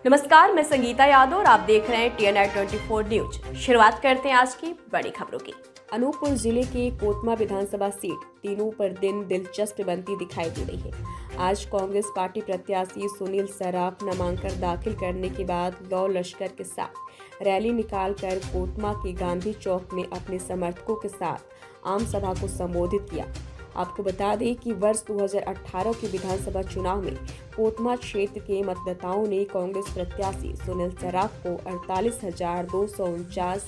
नमस्कार, मैं संगीता यादव और आप देख रहे हैं TNI 24 न्यूज। शुरुआत करते हैं आज की बड़ी खबरों की। अनूपपुर जिले की कोतमा विधानसभा सीट दिनों पर दिन दिलचस्प बनती दिखाई दे रही है। आज कांग्रेस पार्टी प्रत्याशी सुनील सराफ नामांकन दाखिल करने के बाद लौ लश्कर के साथ रैली निकालकर कोतमा के गांधी चौक में अपने समर्थकों के साथ आम सभा को संबोधित किया। आपको बता दें कि वर्ष 2018 के विधानसभा चुनाव में कोतमा क्षेत्र के मतदाताओं ने कांग्रेस प्रत्याशी सुनील सराफ को 48,249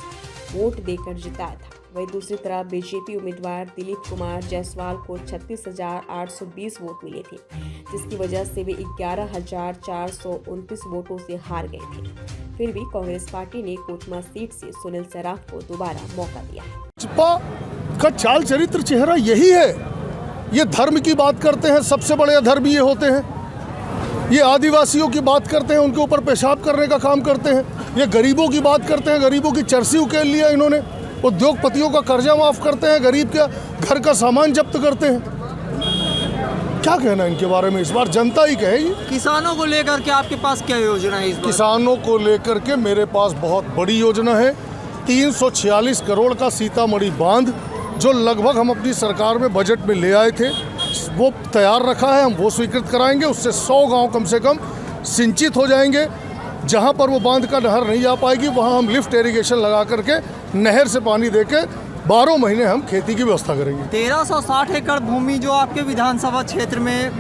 वोट देकर जिताया था। वहीं दूसरी तरफ बीजेपी उम्मीदवार दिलीप कुमार जायसवाल को 36,820 वोट मिले थे, जिसकी वजह से वे 11,429 वोटों से हार गए थे। फिर भी कांग्रेस पार्टी ने कोतमा सीट से सुनील सराफ को दोबारा मौका दिया। भाजपा का चाल चरित्र चेहरा यही है। ये धर्म की बात करते हैं, सबसे बड़े अधर्मी ये होते हैं। ये आदिवासियों की बात करते हैं, उनके ऊपर पेशाब करने का काम करते हैं। ये गरीबों की बात करते हैं, गरीबों की चर्सी उकेल लिया इन्होंने। उद्योगपतियों का कर्जा माफ करते हैं, गरीब के घर का सामान जब्त करते हैं। क्या कहना इनके बारे में, इस बार जनता ही कहेगी। किसानों को लेकर के आपके पास क्या योजना है इस बार? किसानों को लेकर के मेरे पास बहुत बड़ी योजना है। 346 करोड़ का सीतामढ़ी बांध, जो लगभग हम अपनी सरकार में बजट में ले आए थे, वो तैयार रखा है। हम वो स्वीकृत कराएंगे। उससे 100 गांव कम से कम सिंचित हो जाएंगे। जहां पर वो बांध का नहर नहीं जा पाएगी, वहां हम लिफ्ट इरिगेशन लगा करके नहर से पानी देके 12 महीने हम खेती की व्यवस्था करेंगे। 1360 एकड़ भूमि जो आपके विधानसभा क्षेत्र में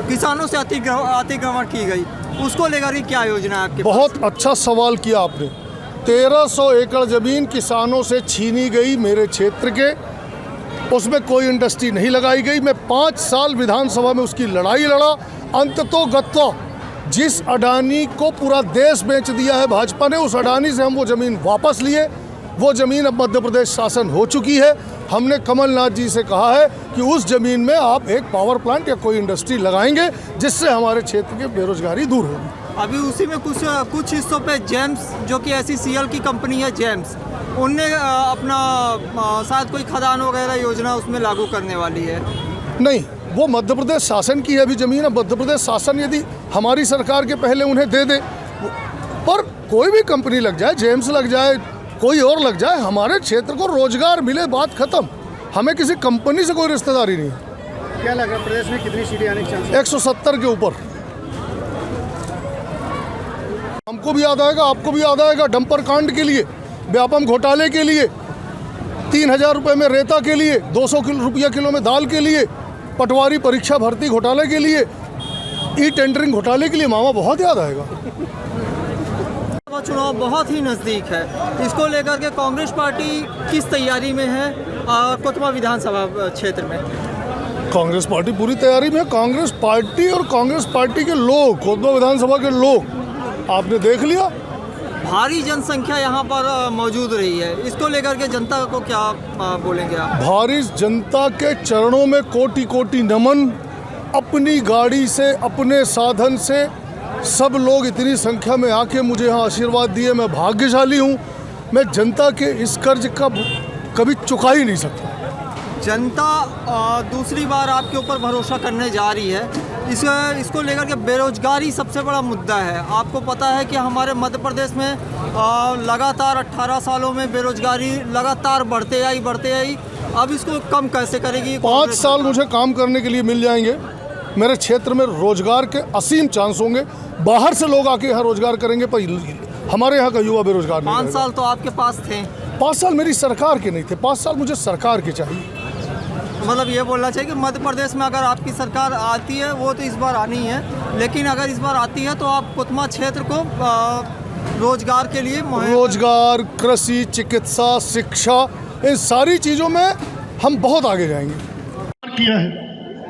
किसानों से अतिक्रमण की गई, उसको लेकर के क्या योजना है आपके? बहुत अच्छा सवाल किया आपने। 1300 एकड़ जमीन किसानों से छीनी गई मेरे क्षेत्र के। उसमें कोई इंडस्ट्री नहीं लगाई गई। मैं 5 साल विधानसभा में उसकी लड़ाई लड़ा। अंततोगत्वा जिस अडानी को पूरा देश बेच दिया है भाजपा ने, उस अडानी से हम वो ज़मीन वापस लिए। वो ज़मीन अब मध्य प्रदेश शासन हो चुकी है। हमने कमलनाथ जी से कहा है कि उस ज़मीन में आप एक पावर प्लांट या कोई इंडस्ट्री लगाएंगे, जिससे हमारे क्षेत्र की बेरोजगारी दूर होगी। अभी उसी में कुछ हिस्सों पे जेम्स, जो कि SCCL की कंपनी है जेम्स, उनने अपना शायद कोई खदान वगैरह योजना उसमें लागू करने वाली है। नहीं, वो मध्य प्रदेश शासन की है अभी ज़मीन। अब मध्य प्रदेश शासन यदि हमारी सरकार के पहले उन्हें दे दे, पर कोई भी कंपनी लग जाए, जेम्स लग जाए, कोई और लग जाए, हमारे क्षेत्र को रोजगार मिले, बात खत्म। हमें किसी कंपनी से कोई रिश्तेदारी नहीं है। क्या लग रहा है प्रदेश में कितनी सीटें आने की चांस? 170 के ऊपर। हमको भी याद आएगा, आपको भी याद आएगा, डंपर कांड के लिए, व्यापम घोटाले के लिए, 3000 रुपये में रेता के लिए, 200 रुपया किलो में दाल के लिए, पटवारी परीक्षा भर्ती घोटाले के लिए, ई टेंडरिंग घोटाले के लिए, मामा बहुत याद आएगा। चुनाव बहुत ही नज़दीक है, इसको लेकर के कांग्रेस पार्टी किस तैयारी में है कोतमा विधानसभा क्षेत्र में? कांग्रेस पार्टी पूरी तैयारी में है। कांग्रेस पार्टी और कांग्रेस पार्टी के लोग, कोतमा विधानसभा के लोग, आपने देख लिया। भारी जनसंख्या यहाँ पर मौजूद रही है, इसको लेकर के जनता को क्या बोलेंगे आप? भारी जनता के चरणों में कोटि कोटि नमन। अपनी गाड़ी से, अपने साधन से सब लोग इतनी संख्या में आके मुझे यहाँ आशीर्वाद दिए। मैं भाग्यशाली हूँ। मैं जनता के इस कर्ज का कभी चुका ही नहीं सकता। जनता दूसरी बार आपके ऊपर भरोसा करने जा रही है। इसको लेकर के बेरोजगारी सबसे बड़ा मुद्दा है। आपको पता है कि हमारे मध्य प्रदेश में लगातार 18 सालों में बेरोजगारी लगातार बढ़ते आई। अब इसको कम कैसे करेगी? 5 साल मुझे काम करने के लिए मिल जाएंगे। मेरे क्षेत्र में रोजगार के असीम चांस होंगे। बाहर से लोग आके यहाँ रोजगार करेंगे, पर हमारे यहाँ का युवा बेरोजगार नहीं। 5 साल तो आपके पास थे। 5 साल मेरी सरकार के नहीं थे, 5 साल मुझे सरकार के चाहिए। मतलब ये बोलना चाहिए कि मध्य प्रदेश में अगर आपकी सरकार आती है, वो तो इस बार आनी है, लेकिन अगर इस बार आती है तो आप कोतमा क्षेत्र को रोजगार के लिए रोजगार, कृषि, चिकित्सा, शिक्षा, इन सारी चीज़ों में हम बहुत आगे जाएंगे। किया है,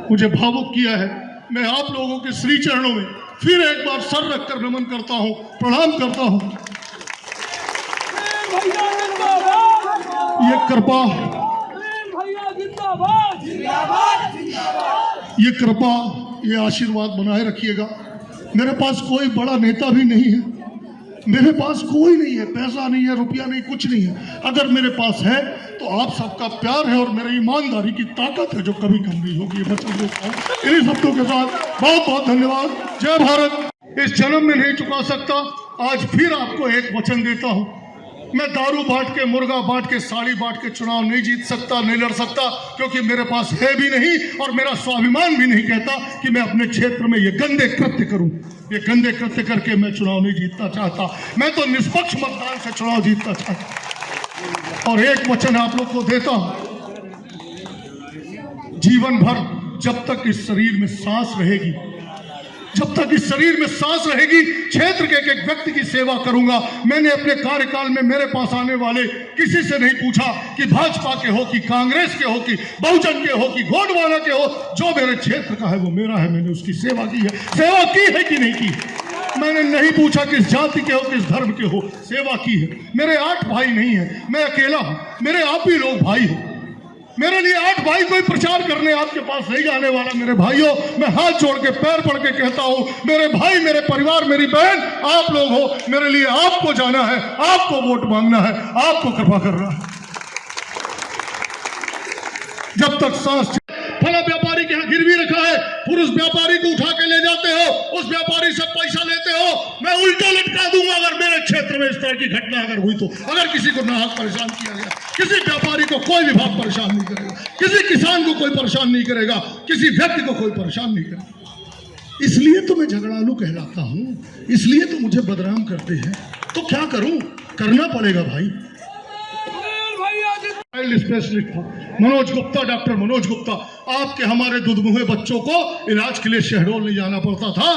मुझे भावुक किया है। मैं आप लोगों के श्री चरणों में फिर एक बार सर रखकर नमन करता हूँ, प्रणाम करता हूँ। ये कृपा, ये कृपा, ये आशीर्वाद बनाए रखिएगा। मेरे पास कोई बड़ा नेता भी नहीं है, मेरे पास कोई नहीं है, पैसा नहीं है, रुपया नहीं, कुछ नहीं है। अगर मेरे पास है तो आप सबका प्यार है और मेरी ईमानदारी की ताकत है, जो कभी कम नहीं होगी। ये वचन देता हूं। इन्हीं शब्दों के साथ बहुत बहुत धन्यवाद। जय भारत। इस जन्म में नहीं चुका सकता। आज फिर आपको एक वचन देता हूं, मैं दारू बांट के, मुर्गा बांट के, साड़ी बांट के चुनाव नहीं जीत सकता, नहीं लड़ सकता, क्योंकि मेरे पास है भी नहीं और मेरा स्वाभिमान भी नहीं कहता कि मैं अपने क्षेत्र में ये गंदे कृत्य करूं। ये गंदे कृत्य करके मैं चुनाव नहीं जीतना चाहता। मैं तो निष्पक्ष मतदान से चुनाव जीतना चाहता। और एक वचन आप लोग को देता हूं, जीवन भर जब तक इस शरीर में सांस रहेगी, जब तक इस शरीर में सांस रहेगी, क्षेत्र के एक व्यक्ति की सेवा करूंगा। मैंने अपने कार्यकाल में मेरे पास आने वाले किसी से नहीं पूछा कि भाजपा के हो कि कांग्रेस के हो कि बहुजन के हो कि गोंडवाना के हो, जो मेरे क्षेत्र का है वो मेरा है। मैंने उसकी सेवा की है। सेवा की है कि नहीं की? मैंने नहीं पूछा किस जाति के हो, किस धर्म के हो, सेवा की है। मेरे 8 भाई नहीं है, मैं अकेला हूं, मेरे आप ही लोग भाई हो। मेरे लिए 8 भाई कोई प्रचार करने आपके पास नहीं आने वाला। मेरे भाइयों, मैं हाथ जोड़ के पैर पड़ के कहता हूं, मेरे भाई, मेरे परिवार, मेरी बहन, आप लोग हो। मेरे लिए आपको जाना है, आपको वोट मांगना है, आपको कृपा करना है। जब तक सांस, फला व्यापारी के यहाँ गिरवी रखा है, फिर उस व्यापारी को उठा के ले जाते हो, उस व्यापारी से पैसा लेते हो। मैं उल्टा लटका दूंगा अगर मेरे क्षेत्र में इस तरह की घटना अगर हुई तो। अगर किसी को नाहक परेशान किया गया, किसी व्यापारी को कोई विभाग परेशान नहीं करेगा, किसी किसान को कोई परेशान नहीं करेगा, किसी व्यक्ति को कोई परेशान नहीं करेगा। इसलिए तो मैं झगड़ालू कहलाता हूं, इसलिए तो मुझे बदनाम करते हैं। तो क्या करूं? करना पड़ेगा भाई। स्पेशलिस्ट था मनोज गुप्ता, डॉक्टर मनोज गुप्ता। आपके हमारे दुधमुहे बच्चों को इलाज के लिए शहडोल नहीं जाना पड़ता था,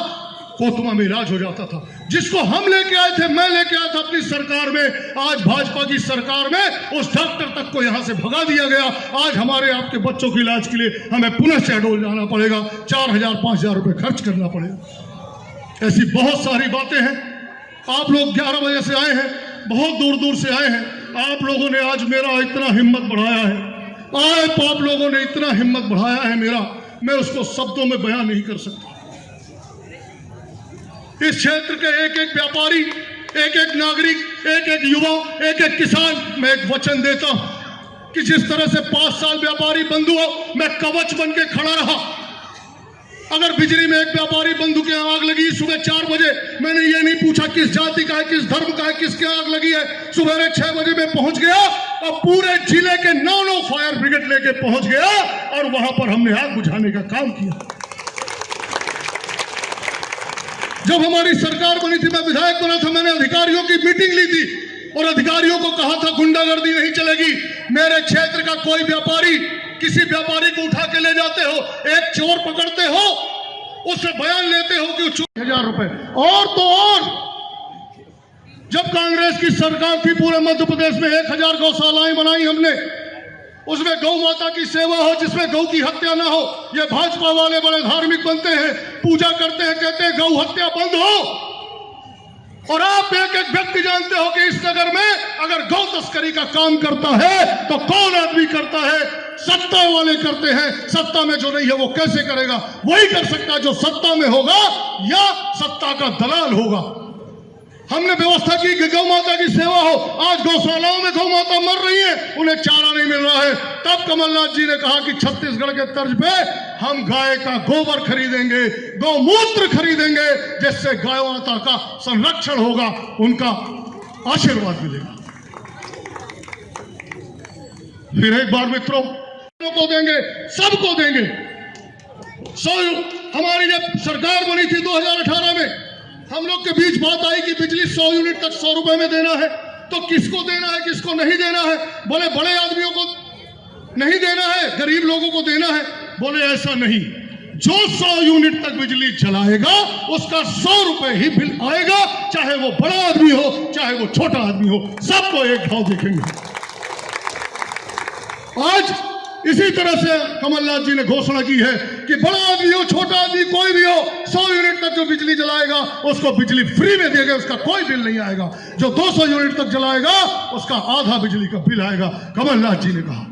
कोतमा में इलाज हो जाता था। जिसको हम लेके आए थे, मैं लेके आया था अपनी सरकार में, आज भाजपा की सरकार में उस डॉक्टर तक को यहां से भगा दिया गया। आज हमारे आपके बच्चों के इलाज के लिए हमें पुनः शहडोल जाना पड़ेगा, 4,000-5,000 रुपए खर्च करना पड़ेगा। ऐसी बहुत सारी बातें हैं। आप लोग 11 बजे से आए हैं, बहुत दूर दूर से आए हैं। आप लोगों ने आज मेरा इतना हिम्मत बढ़ाया है, आज आप लोगों ने इतना हिम्मत बढ़ाया है मेरा, मैं उसको शब्दों में बयान नहीं कर सकता। इस क्षेत्र के एक एक व्यापारी, एक एक नागरिक, एक एक युवा, एक एक किसान, मैं एक वचन देता हूं कि जिस तरह से 5 साल व्यापारी बंधु हो, मैं कवच बन के खड़ा रहा। अगर बिजली में एक व्यापारी बंधु के आग लगी सुबह 4 बजे, मैंने ये नहीं पूछा किस जाति का है, किस धर्म का है, किसके आग लगी है। सुबह 6 बजे में पहुंच गया और पूरे जिले के 9 फायर ब्रिगेड लेके पहुंच गया और वहां पर हमने आग बुझाने का काम किया। जब हमारी सरकार बनी थी, मैं विधायक बना था, मैंने अधिकारियों की मीटिंग ली थी और अधिकारियों को कहा था गुंडागर्दी नहीं चलेगी। मेरे क्षेत्र का कोई व्यापारी, किसी व्यापारी को उठा के ले जाते हो, एक चोर पकड़ते हो, उससे बयान लेते हो कि 1,000 रुपए और तो और। जब कांग्रेस की सरकार थी, पूरे मध्य प्रदेश में 1,000 गौशालाएं बनाई हमने। उसमें गौ माता की सेवा हो, जिसमें गौ की हत्या ना हो। ये भाजपा वाले बड़े धार्मिक बनते हैं, पूजा करते हैं, कहते हैं गौ हत्या बंद हो। और आप एक एक व्यक्ति जानते हो कि इस नगर में अगर गौ तस्करी का काम करता है तो कौन आदमी करता है? सत्ता वाले करते हैं। सत्ता में जो नहीं है वो कैसे करेगा? वही कर सकता है जो सत्ता में होगा या सत्ता का दलाल होगा। हमने व्यवस्था की कि गौ माता की सेवा हो। आज गौशालाओं में गौ माता मर रही है, उन्हें चारा नहीं मिल रहा है। तब कमलनाथ जी ने कहा कि छत्तीसगढ़ के तर्ज पे हम गाय का गोबर खरीदेंगे, गौमूत्र खरीदेंगे, जिससे गाय माता का संरक्षण होगा, उनका आशीर्वाद मिलेगा। फिर एक बार मित्रों को देंगे, सबको देंगे। हमारी जब सरकार बनी थी 2018 में, हम लोग के बीच बात आई कि बिजली 100 यूनिट तक 100 रुपए में देना है। तो किसको देना है, किसको नहीं देना है? बोले बड़े आदमियों को नहीं देना है, गरीब लोगों को देना है। बोले ऐसा नहीं, जो 100 यूनिट तक बिजली चलाएगा उसका 100 रुपए ही बिल आएगा, चाहे वो बड़ा आदमी हो, चाहे वो छोटा आदमी हो, सबको एक भाव देखेंगे। आज इसी तरह से कमलनाथ जी ने घोषणा की है कि बड़ा आदमी हो, छोटा आदमी, कोई भी हो, 100 यूनिट तक जो बिजली जलाएगा उसको बिजली फ्री में देगा, उसका कोई बिल नहीं आएगा। जो 200 यूनिट तक जलाएगा उसका आधा बिजली का बिल आएगा, कमलनाथ जी ने कहा।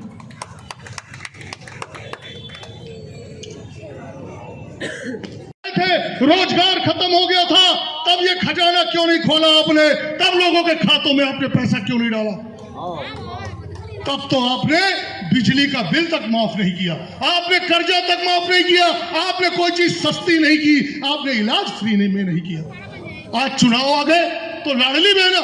रोजगार खत्म हो गया था, तब ये खजाना क्यों नहीं खोला आपने? तब लोगों के खातों में आपने पैसा क्यों नहीं डाला? तब तो आपने बिजली का बिल तक माफ नहीं किया, आपने कर्जा तक माफ नहीं किया, आपने कोई चीज सस्ती नहीं की, आपने इलाज फ्री में नहीं किया। आज चुनाव आ गए तो लाडली बहना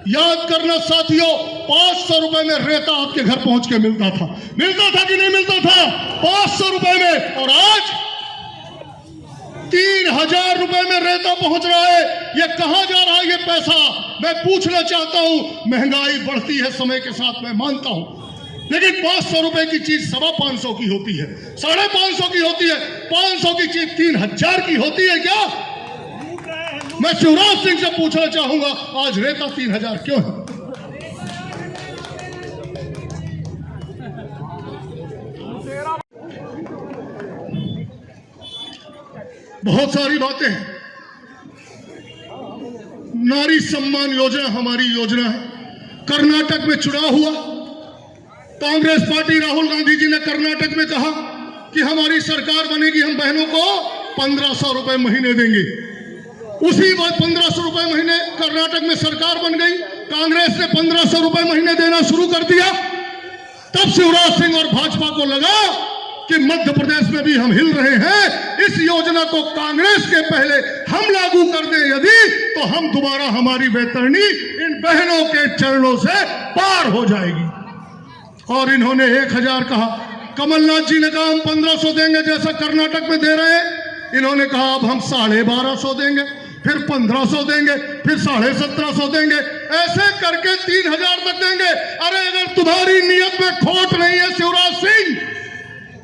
याद करना साथियों, 500 रुपए में रेता आपके घर पहुंच के मिलता था कि नहीं मिलता था? 500 रुपए में। और आज 3000 रुपए में रेता पहुंच रहा है। ये कहां जा रहा है ये पैसा? मैं पूछना चाहता हूं। महंगाई बढ़ती है समय के साथ, मैं मानता हूं, लेकिन 500 रुपए की चीज 550 की होती है, 550 की होती है। 500 की चीज 3000 की होती है क्या? मैं शिवराज सिंह से पूछना चाहूंगा, आज रेता 3000 क्यों है? बहुत सारी बातें हैं। नारी सम्मान योजना हमारी योजना है। कर्नाटक में चुनाव हुआ, कांग्रेस पार्टी राहुल गांधी जी ने कर्नाटक में कहा कि हमारी सरकार बनेगी, हम बहनों को 1500 रुपए महीने देंगे। उसी बात 1500 रुपए महीने कर्नाटक में सरकार बन गई, कांग्रेस ने 1500 रुपए महीने देना शुरू कर दिया। तब शिवराज सिंह और भाजपा को लगा कि मध्य प्रदेश में भी हम हिल रहे हैं, इस योजना को कांग्रेस के पहले हम लागू कर दें यदि, तो हम दोबारा हमारी वैतरणी इन बहनों के चरणों से पार हो जाएगी। और इन्होंने 1000 कहा, कमलनाथ जी ने कहा हम 1500 देंगे जैसा कर्नाटक में दे रहे हैं। इन्होंने कहा अब हम 1250 देंगे, फिर 1500 देंगे, फिर 1750 देंगे, ऐसे करके 3000 तक देंगे। अरे अगर तुम्हारी नीयत में खोट नहीं है शिवराज सिंह,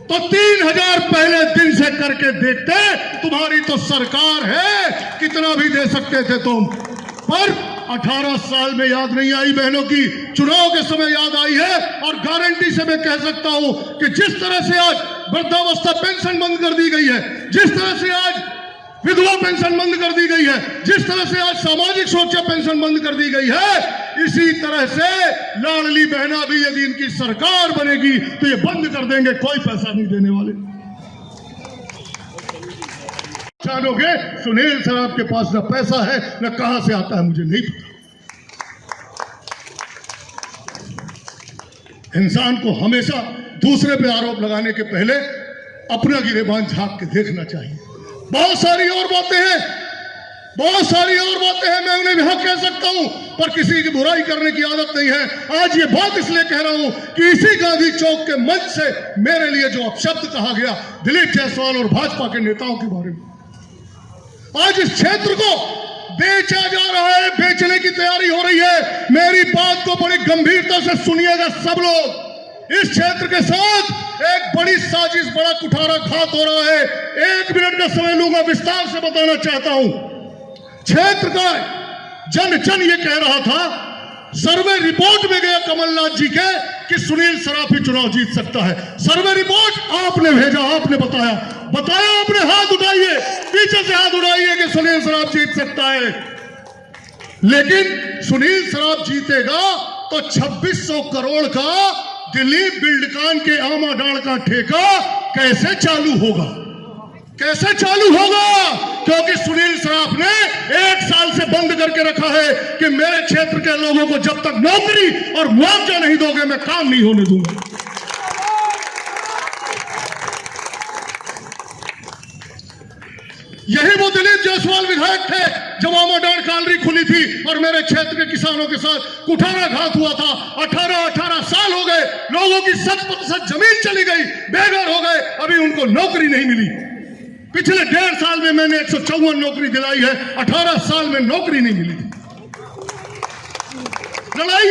तो 3000 पहले दिन से करके देखते। तुम्हारी तो सरकार है, कितना भी दे सकते थे तुम। पर 18 साल में याद नहीं आई बहनों की, चुनाव के समय याद आई है। और गारंटी से मैं कह सकता हूं कि जिस तरह से आज वृद्धावस्था पेंशन बंद कर दी गई है, जिस तरह से आज विधवा पेंशन बंद कर दी गई है, जिस तरह से आज सामाजिक सुरक्षा पेंशन बंद कर दी गई है, इसी तरह से लाडली बहना भी यदि इनकी सरकार बनेगी तो ये बंद कर देंगे, कोई पैसा नहीं देने वाले। जानोगे सुनील सराफ के पास न पैसा है न कहां से आता है, मुझे नहीं पता। इंसान को हमेशा दूसरे पे आरोप लगाने के पहले अपना गिरेबान झांक के देखना चाहिए। बहुत सारी और बातें हैं, बहुत सारी और बातें हैं, मैं उन्हें यहां कह सकता हूं, पर किसी की बुराई करने की आदत नहीं है। आज ये बात इसलिए कह रहा हूं कि इसी गांधी चौक के मंच से मेरे लिए जो अपशब्द कहा गया दिलीप जायसवाल और भाजपा के नेताओं के बारे में, आज इस क्षेत्र को बेचा जा रहा है, बेचने की तैयारी हो रही है। मेरी बात को बड़ी गंभीरता से सुनिएगा सब लोग। इस क्षेत्र के साथ एक बड़ी साजिश, बड़ा कुठाराघात हो रहा है। 1 मिनट का समय लूंगा, विस्तार से बताना चाहता हूं। क्षेत्र का जन ये कह रहा था, सर्वे रिपोर्ट में गया कमलनाथ जी के कि सुनील सराफ ही चुनाव जीत सकता है। सर्वे रिपोर्ट आपने भेजा, आपने बताया, आपने हाथ उठाइए, पीछे से हाथ उठाइए कि सुनील सराफ जीत सकता है। लेकिन सुनील सराफ जीतेगा तो 2600 करोड़ का दिल्ली बिल्डकान के आमाडाण का ठेका कैसे चालू होगा? कैसे चालू होगा? क्योंकि सुनील सराफ ने 1 साल से बंद करके रखा है कि मेरे क्षेत्र के लोगों को जब तक नौकरी और मुआवजा नहीं दोगे मैं काम नहीं होने दूंगा। यही वो दिलीप जायसवाल विधायक थे जब आमाडाण कालरी खुली थी और मेरे क्षेत्र के किसानों के साथ कुठाराघात हुआ था। 18 साल हो गए, लोगों की 7% जमीन चली गई, बेघर हो गए, अभी उनको नौकरी नहीं मिली। पिछले 1.5 साल में मैंने 154 नौकरी दिलाई है, 18 साल में नौकरी नहीं मिली थी। लड़ाई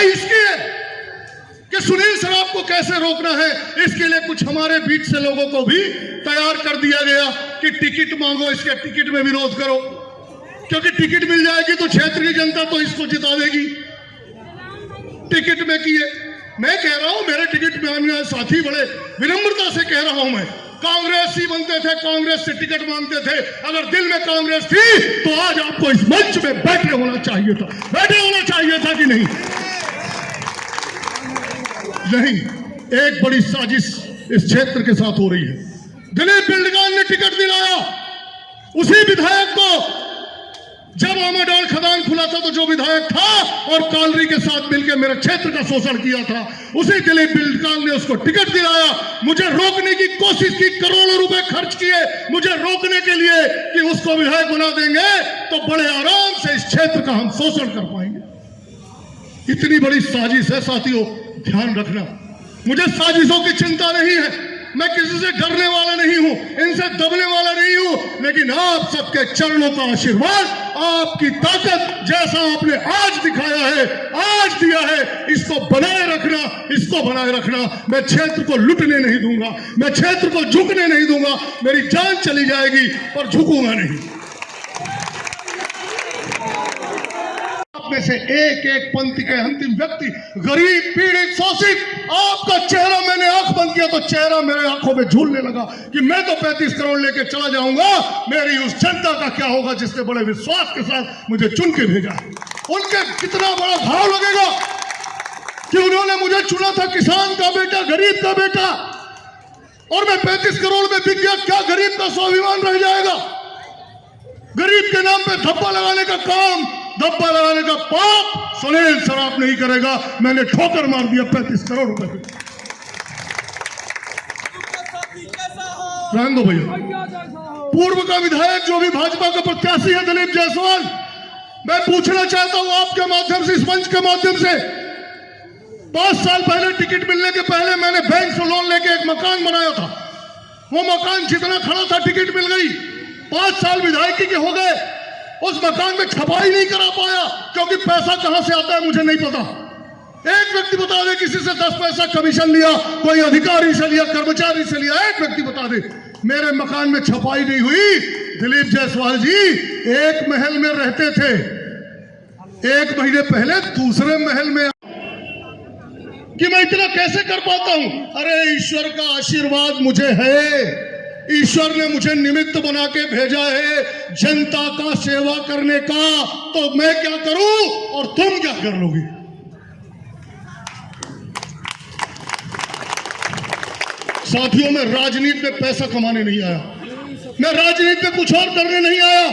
इसकी है कि सुनील सराफ को कैसे रोकना है। इसके लिए कुछ हमारे बीच से लोगों को भी तैयार कर दिया गया कि टिकट मांगो, इसके टिकट में विरोध करो, क्योंकि टिकट मिल जाएगी तो क्षेत्र की जनता तो इसको जिता देगी। टिकट में किए, मैं कह रहा हूं, मेरे टिकट में आने साथी बड़े विनम्रता से कह रहा हूं, मैं कांग्रेस ही बनते थे, कांग्रेस से टिकट मांगते थे। अगर दिल में कांग्रेस थी तो आज आपको इस मंच में बैठे होना चाहिए था कि नहीं? नहीं, एक बड़ी साजिश इस क्षेत्र के साथ हो रही है। दिलीप बिल्डकान ने टिकट दिलाया, उसी विधायक को जब आमाडाल खदान खुला था तो जो विधायक था और कालरी के साथ मिलकर मेरे क्षेत्र का शोषण किया था, उसी दिलीप बिल्डकॉन ने उसको टिकट दिलाया, मुझे रोकने की कोशिश की, करोड़ों रुपए खर्च किए मुझे रोकने के लिए कि उसको विधायक बना देंगे तो बड़े आराम से इस क्षेत्र का हम शोषण कर पाएंगे। इतनी बड़ी साजिश है साथियों, ध्यान रखना। मुझे साजिशों की चिंता नहीं है, मैं किसी से डरने वाला नहीं हूं, इनसे दबने वाला नहीं हूं, लेकिन आप सबके चरणों का आशीर्वाद, आपकी ताकत, जैसा आपने आज दिखाया है, आज दिया है, इसको बनाए रखना, इसको बनाए रखना। मैं क्षेत्र को लुटने नहीं दूंगा, मैं क्षेत्र को झुकने नहीं दूंगा। मेरी जान चली जाएगी पर झुकूंगा नहीं। में से एक एक पंक्ति के अंतिम व्यक्ति, गरीब, पीड़ित, शोषित, आपका चेहरा, मैंने आंख बंद किया तो चेहरा मेरे आंखों में झूलने लगा कि मैं तो 35 करोड़ लेके चला जाऊंगा, मेरी उस जनता का क्या होगा जिसने बड़े विश्वास के साथ मुझे चुन के भेजा है। उनके कितना बड़ा घाव लगेगा कि उन्होंने मुझे चुना था, किसान का बेटा, गरीब का बेटा, और मैं 35 करोड़ में बिक गया। क्या गरीब का स्वाभिमान रह जाएगा? गरीब के नाम पे धब्बा लगाने का काम, धब्बा लगाने का पाप सुनील सराफ नहीं करेगा। मैंने ठोकर मार दिया 35 करोड़ रुपए पे। रहने दो भैया। पूर्व का विधायक जो भी भाजपा का प्रत्याशी है दिलीप जायसवाल, मैं पूछना चाहता हूं आपके माध्यम से, इस मंच के माध्यम से, 5 साल पहले टिकट मिलने के पहले मैंने बैंक से लोन लेके एक मकान बनाया था। वो मकान जितना खड़ा था टिकट मिल गई। 5 साल विधायकी के हो गए, उस मकान में छपाई नहीं करा पाया क्योंकि पैसा कहां से आता है मुझे नहीं पता। एक व्यक्ति बता दे किसी से 10 पैसा कमीशन लिया, कोई अधिकारी से लिया, कर्मचारी से लिया, एक व्यक्ति बता दे। मेरे मकान में छपाई नहीं हुई। दिलीप जायसवाल जी एक महल में रहते थे, 1 महीने पहले दूसरे महल में। कि मैं इतना कैसे कर पाता हूं? अरे ईश्वर का आशीर्वाद मुझे है, ईश्वर ने मुझे निमित्त बना के भेजा है जनता का सेवा करने का। तो मैं क्या करूं और तुम क्या कर लोगे? साथियों, मैं राजनीति में पैसा कमाने नहीं आया, मैं राजनीति में कुछ और करने नहीं आया।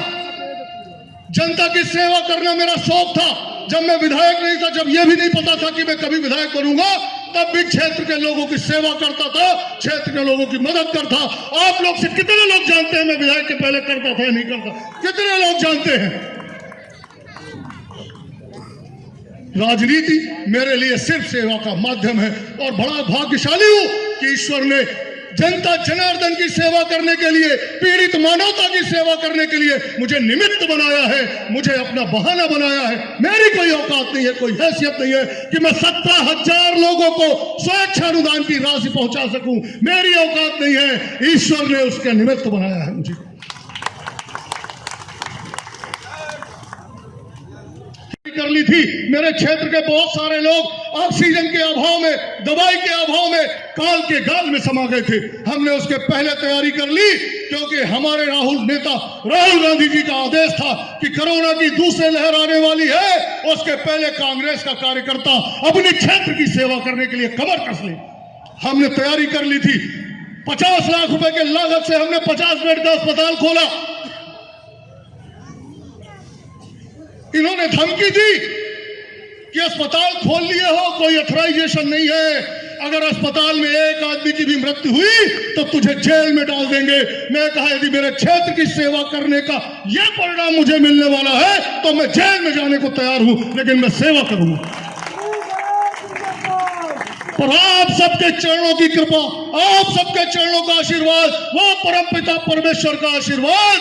जनता की सेवा करना मेरा शौक था। जब मैं विधायक नहीं था, जब यह भी नहीं पता था कि मैं कभी विधायक बनूंगा, तब भी क्षेत्र के लोगों की सेवा करता था, क्षेत्र के लोगों की मदद करता। आप लोग से कितने लोग जानते हैं मैं विधायक के पहले करता था या नहीं करता? कितने लोग जानते हैं? राजनीति मेरे लिए सिर्फ सेवा का माध्यम है और बड़ा भाग्यशाली हूं कि ईश्वर ने जनता जनार्दन की सेवा करने के लिए, पीड़ित मानवता की सेवा करने के लिए मुझे निमित्त बनाया है, मुझे अपना बहाना बनाया है। मेरी कोई औकात नहीं है, कोई हैसियत नहीं है कि मैं 17,000 लोगों को स्वेच्छा अनुदान की राशि पहुंचा सकूं। मेरी औकात नहीं है, ईश्वर ने उसके निमित्त बनाया है मुझे। कर ली थी। मेरे क्षेत्र के बहुत सारे लोग ऑक्सीजन के अभाव में, दवाई के अभाव में काल के गाल में समा गए थे। हमने उसके पहले तैयारी कर ली क्योंकि हमारे राहुल गांधी जी का आदेश था कि कोरोना की दूसरी लहर आने वाली है, उसके पहले कांग्रेस का कार्यकर्ता अपने क्षेत्र की सेवा करने के लिए कमर कस ले। हमने तैयारी कर ली थी। 50 लाख रुपए के लागत से हमने 50 बेड का अस्पताल खोला। इन्होंने धमकी दी कि अस्पताल खोल लिए हो, कोई ऑथराइजेशन नहीं है, अगर अस्पताल में एक आदमी की भी मृत्यु हुई तो तुझे जेल में डाल देंगे। मैं कहा यदि मेरे क्षेत्र की सेवा करने का यह परिणाम मुझे मिलने वाला है तो मैं जेल में जाने को तैयार हूं, लेकिन मैं सेवा करूंगा। और आप सबके चरणों की कृपा, आप सबके चरणों का आशीर्वाद, वो परमपिता परमेश्वर का आशीर्वाद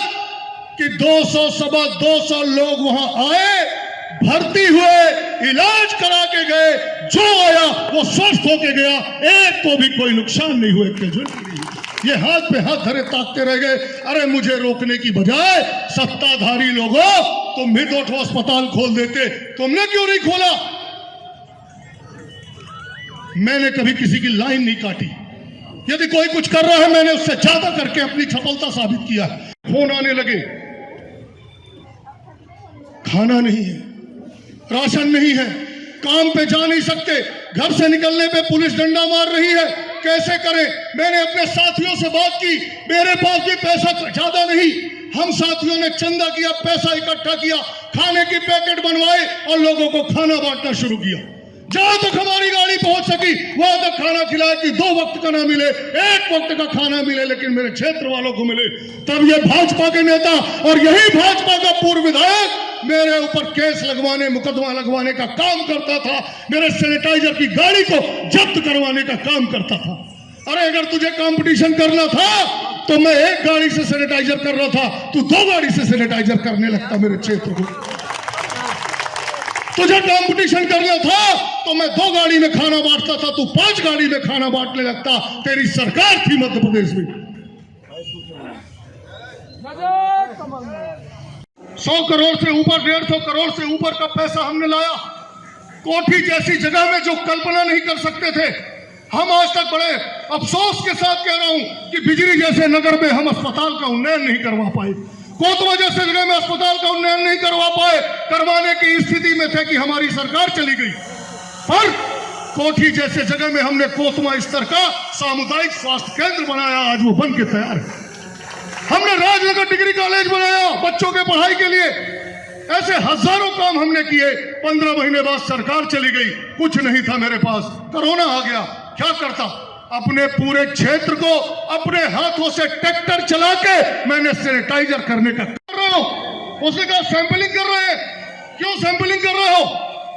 कि 200 लोग वहां आए, भर्ती हुए, इलाज करा के गए, जो आया वो स्वस्थ होके गया, एक को भी कोई नुकसान नहीं हुआ, ये हाथ पे हाथ धरे ताकते रह गए। अरे मुझे रोकने की बजाय सत्ताधारी लोगों, तुम भी 2 अस्पताल खोल देते, तुमने क्यों नहीं खोला? मैंने कभी किसी की लाइन नहीं काटी। यदि कोई कुछ कर रहा है, मैंने उससे ज्यादा करके अपनी सफलता साबित किया। फोन आने लगे, खाना नहीं है, राशन नहीं है, काम पे जा नहीं सकते, घर से निकलने पे पुलिस डंडा मार रही है, कैसे करें? मैंने अपने साथियों से बात की, मेरे पास भी पैसा ज्यादा नहीं, हम साथियों ने चंदा किया, पैसा इकट्ठा किया, खाने की पैकेट बनवाए और लोगों को खाना बांटना शुरू किया। जहां तक हमारी गाड़ी पहुंच सकी वहां तक खाना खिलाया कि 2 वक्त का ना मिले, 1 वक्त का खाना मिले, लेकिन मेरे क्षेत्र वालों को मिले। तब ये भाजपा के नेता और यही भाजपा का पूर्व विधायक मेरे ऊपर केस लगवाने, मुकदमा लगवाने का काम करता था, मेरे सैनिटाइजर की गाड़ी को जब्त करवाने का काम करता था। अरे अगर तुझे कंपटीशन करना था तो मैं 1 गाड़ी से सैनिटाइजर कर रहा था, तू 2 गाड़ी से सैनिटाइजर करने लगता मेरे क्षेत्र को। तुझे कंपटीशन करना था तो मैं 2 गाड़ी में खाना बांटता था, तू 5 गाड़ी में खाना बांटने लगता। तेरी सरकार थी मध्य प्रदेश में। 100 करोड़ से ऊपर, 150 करोड़ से ऊपर का पैसा हमने लाया। कोठी जैसी जगह में जो कल्पना नहीं कर सकते थे, हम आज तक बड़े अफसोस के साथ कह रहा हूं कि बिजली जैसे नगर में हम अस्पताल का उन्नयन नहीं करवा पाए, कोतवा जैसे जगह में अस्पताल का उन्नयन नहीं करवा पाए। करवाने की स्थिति में थे कि हमारी सरकार चली गई, पर कोठी जैसे जगह में हमने कोतवा स्तर का सामुदायिक स्वास्थ्य केंद्र बनाया, आज वो बन के तैयार है। हमने राजनगर डिग्री कॉलेज बनाया बच्चों के पढ़ाई के लिए। ऐसे हजारों काम हमने किए। 15 महीने बाद सरकार चली गई, कुछ नहीं था मेरे पास, कोरोना आ गया। क्या करता? अपने पूरे क्षेत्र को अपने हाथों से ट्रैक्टर चला के मैंने सैनिटाइजर करने का कर रहा हूं। उसने कहा सैंपलिंग कर रहे हैं। क्यों सैंपलिंग कर रहे हो?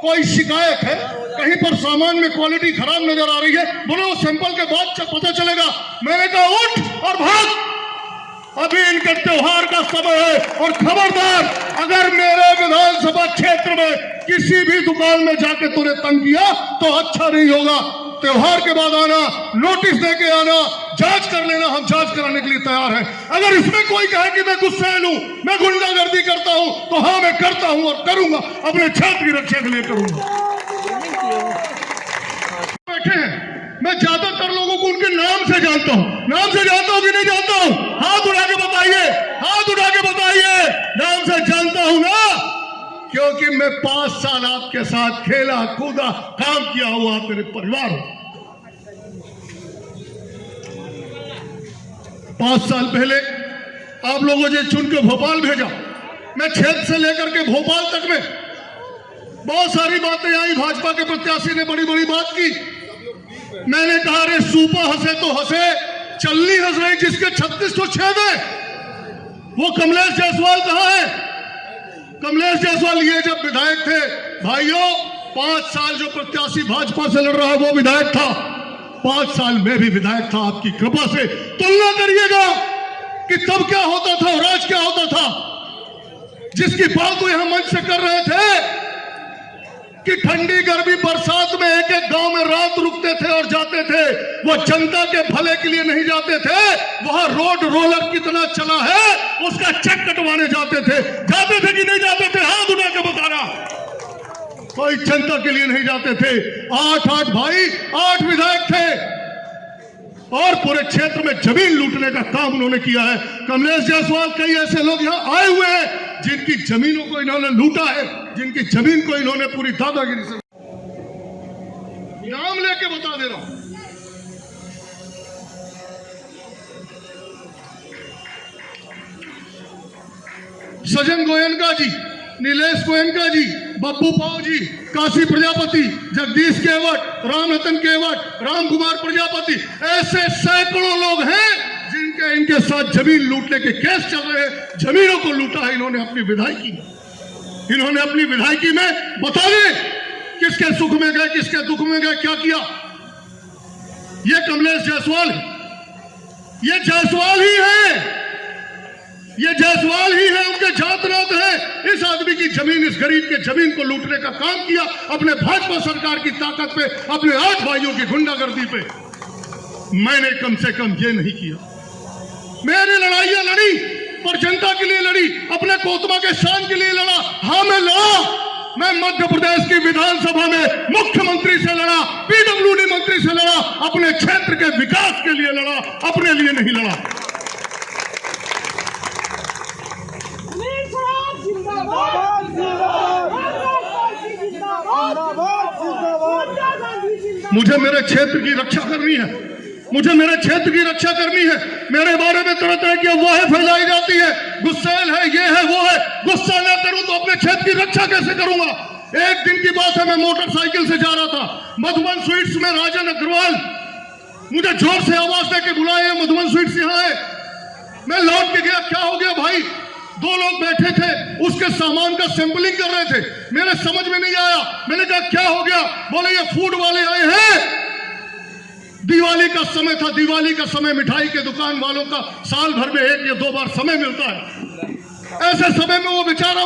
कोई शिकायत है, कहीं पर सामान में क्वालिटी खराब नजर आ रही है, बोलो सैंपल के बाद पता चलेगा। मैंने कहा उठ और भाग, अभी इनके त्योहार का समय है। और खबरदार, अगर मेरे विधानसभा क्षेत्र में किसी भी दुकान में जाके तूने तंग किया तो अच्छा नहीं होगा। त्योहार के बाद आना, नोटिस देके आना, जांच कर लेना, हम जांच कराने के लिए तैयार हैं। अगर इसमें कोई कहे कि मैं गुस्सैल हूं, मैं गुंडागर्दी करता हूं, तो हाँ मैं करता हूं और करूंगा, अपने क्षेत्र की रक्षा के लिए करूंगा। बैठे हैं, मैं ज्यादातर लोगों को उनके नाम से जानता हूं। नाम से जानता हूं कि नहीं जानता हूं? हाथ उठा के बताइए, हाथ उठा के बताइए। नाम से जानता हूं ना, क्योंकि मैं 5 साल आपके साथ खेला कूदा, काम किया हुआ, आप मेरे परिवार हो। 5 साल पहले आप लोगों ने चुन के भोपाल भेजा। मैं क्षेत्र से लेकर के भोपाल तक में बहुत सारी बातें आई। भाजपा के प्रत्याशी ने बड़ी बड़ी बात की। मैंने कहा अरे सूपा हंसे तो हंसे, चलनी हंस रही जिसके 36 तो छेद है। वो कमलेश जायसवाल कहाँ है? कमलेश जायसवाल ये जब विधायक थे, भाइयों 5 साल जो प्रत्याशी भाजपा से लड़ रहा है वो विधायक था, 5 साल में भी विधायक था। आपकी कृपा से तुलना करिएगा कि तब क्या होता था और आज क्या होता था। जिसकी बात वो यहां मंच से कर रहे थे कि ठंडी गर्मी बरसात में एक एक गांव में रात रुकते थे और जाते थे, वो जनता के भले के लिए नहीं जाते थे। वहां रोड रोलर कितना चला है उसका चेक कटवाने जाते थे कि नहीं जाते थे? हाथ उठा के बताना। कोई जनता के लिए नहीं जाते थे। 8 भाई, 8 विधायक थे और पूरे क्षेत्र में जमीन लूटने का काम उन्होंने किया है। कमलेश जायसवाल, कई ऐसे लोग यहां आए हुए हैं जिनकी जमीनों को इन्होंने लूटा है, जिनकी जमीन को इन्होंने पूरी दादागिरी से, नाम लेके बता दे रहा हूं। सजन गोयनका जी, नीलेश गोयनका जी, बब्बू पाव जी, काशी प्रजापति, जगदीश केवट, राम रतन केवट, राम कुमार प्रजापति, ऐसे सैकड़ों लोग हैं जिनके इनके साथ जमीन लूटने के केस चल रहे हैं। जमीनों को लूटा है इन्होंने अपनी विधायकी में। इन्होंने अपनी विधायकी में, बता दें किसके सुख में गए, किसके दुख में गए, क्या किया। ये कमलेश जायसवाल है, ये जायसवाल ही है, ये जायसवाल ही है, उनके जात-नात है। इस आदमी की जमीन, इस गरीब के जमीन को लूटने का काम किया अपने भाजपा सरकार की ताकत पे, अपने 8 भाइयों की गुंडागर्दी पे। मैंने कम से कम ये नहीं किया। मैंने लड़ाइयां लड़ी पर जनता के लिए लड़ी, अपने कोतवा के शान के लिए लड़ा। हाँ मैं लड़ा, मैं मध्य प्रदेश की विधानसभा में मुख्यमंत्री से लड़ा, पीडब्ल्यूडी मंत्री से लड़ा, अपने क्षेत्र के विकास के लिए लड़ा, अपने लिए नहीं लड़ा। मुझे मेरे क्षेत्र की रक्षा करनी है। मुझे मेरे क्षेत्र की रक्षा करनी है। मेरे बारे में तरह तरह की अफवाहें फैलाई जाती है, गुस्सैल है, ये है, वो है। गुस्सा ना करूं तो अपने क्षेत्र की रक्षा कैसे करूंगा? एक दिन की बात है, मैं मोटरसाइकिल से जा रहा था, मधुबन स्वीट्स में राजन अग्रवाल मुझे जोर से आवाज दे के बुलाए, मधुबन स्वीट्स यहाँ है। मैं लौट के गया, क्या हो गया भाई? दो लोग बैठे थे, उसके सामान का सैंपलिंग कर रहे थे। मेरे समझ में नहीं आया, मैंने कहा क्या हो गया? बोले ये फूड वाले आए हैं। दिवाली का समय था, दिवाली का समय मिठाई के दुकान वालों का साल भर में 1 या 2 बार समय मिलता है। ऐसे समय में वो बेचारा